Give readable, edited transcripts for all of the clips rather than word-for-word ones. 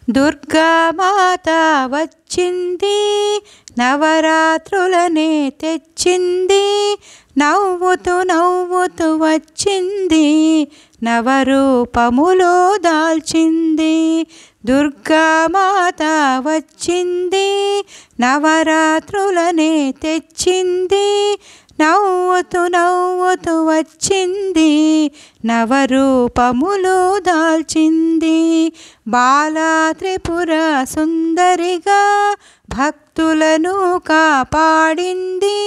దుర్గామాత వచ్చింది, నవరాత్రులనే తెచ్చింది, నవ్వుతూ నవ్వుతూ వచ్చింది, నవరూపములో దాల్చింది. దుర్గామాత వచ్చింది, నవరాత్రులనే తెచ్చింది, నవ్వుతూ నవ్వుతూ వచ్చింది, నవరూపములు దాల్చింది. బాలా త్రిపుర సుందరిగా భక్తులను కాపాడింది,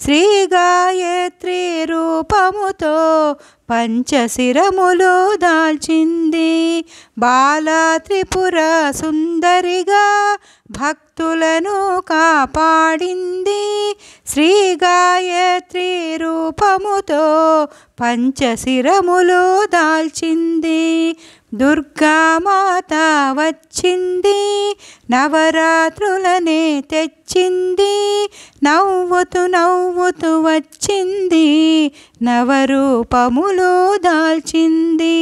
శ్రీ గాయత్రి రూపముతో పంచశిరములు దాల్చింది. బాలా త్రిపుర సుందరిగా భక్తులను కాపాడింది, శ్రీ గాయత్రి రూపముతో పంచశిరములు దాల్చింది. దుర్గామాత వచ్చింది, నవరాత్రులనే తెచ్చింది, నవ్వుతూ నవ్వుతూ వచ్చింది, నవరూపములు దాల్చింది.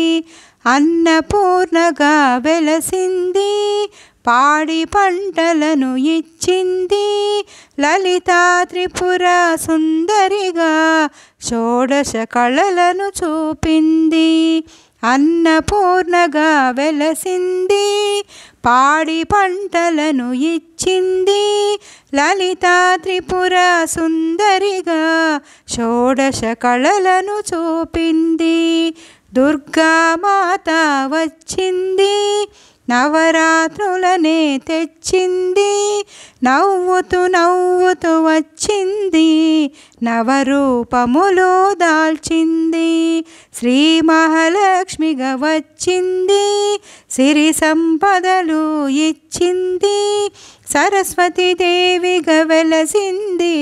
అన్నపూర్ణగా వెలసింది, పాడి పంటలను ఇచ్చింది, లలితా త్రిపుర సుందరిగా షోడశ కళలను చూపింది. అన్నపూర్ణగా వెలసింది, పాడి పంటలను ఇచ్చింది, లలితా త్రిపుర సుందరిగా షోడశ కళలను చూపింది. దుర్గామాత వచ్చింది, నవరాత్రులనే తెచ్చింది, నవ్వుతూ నవ్వుతూ వచ్చింది, నవరూపములు దాల్చింది. శ్రీ మహాలక్ష్మిగా వచ్చింది, సిరి సంపదలు ఇచ్చింది, సరస్వతి దేవిగా వెలసింది,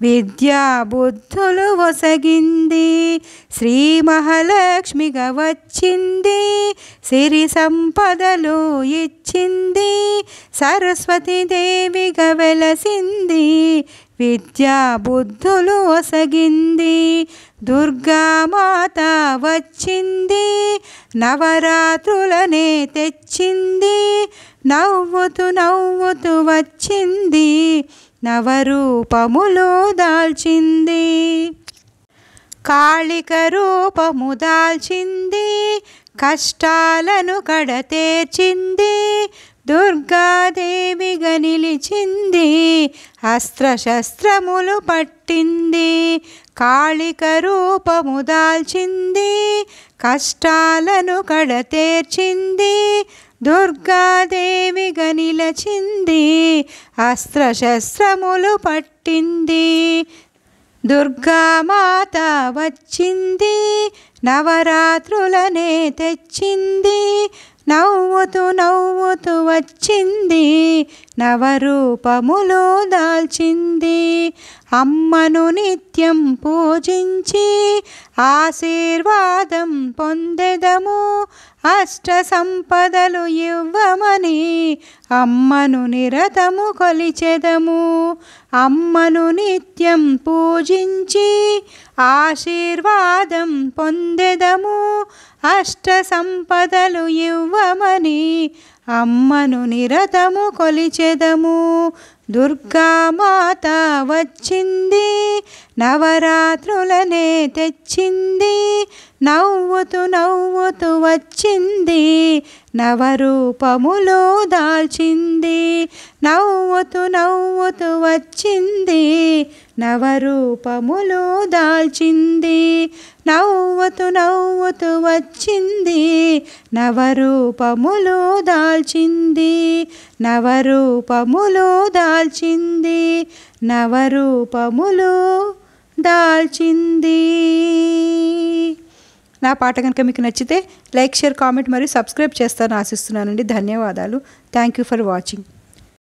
విద్యా బుద్ధులు ఒసగింది. శ్రీ మహాలక్ష్మిగా వచ్చింది, సిరి సంపదలు ఇచ్చింది, సరస్వతి దేవిగా వెలసింది, విద్యా బుద్ధులు ఒసగింది. దుర్గామాత వచ్చింది, నవరాత్రులనే తెచ్చింది, నవ్వుతూ నవ్వుతూ వచ్చింది, నవరూపములు దాల్చింది. కాళిక రూపము దాల్చింది, కష్టాలను కడతేర్చింది, దుర్గాదేవిగా నిలిచింది, అస్త్రశస్త్రములు పట్టింది. కాళిక రూపము దాల్చింది, కష్టాలను కడతేర్చింది, దుర్గాదేవిగా నిలచింది, అస్త్రశస్త్రములు పట్టింది. దుర్గామాత వచ్చింది, నవరాత్రులనే తెచ్చింది, నవ్వుతూ నవ్వుతూ వచ్చింది, నవరూపములు దాల్చింది. అమ్మను నిత్యం పూజించి ఆశీర్వాదం పొందెదము, అష్ట సంపదలు ఇవ్వమని అమ్మను నిరతము కొలిచెదము. అమ్మను నిత్యం పూజించి ఆశీర్వాదం పొందెదము, అష్ట సంపదలు ఇవ్వమని అమ్మను నిరతము కొలిచెదము. దుర్గామాత వచ్చింది, నవరాత్రులనే తెచ్చింది, నవ్వుతూ నవ్వుతూ వచ్చింది, నవరూపములు దాల్చింది. నవ్వుతూ నవ్వుతూ వచ్చింది, నవరూపములు దాల్చింది. నవ్వుతూ నవ్వుతూ వచ్చింది, నవరూపములు దాల్చింది, నవరూపములు దాల్చింది, నవరూపములు దాల్చింది. నా పాట కనుక మీకు నచ్చితే లైక్, షేర్, కామెంట్ మరియు సబ్స్క్రైబ్ చేస్తారని ఆశిస్తున్నానండి. ధన్యవాదాలు. Thank you for watching.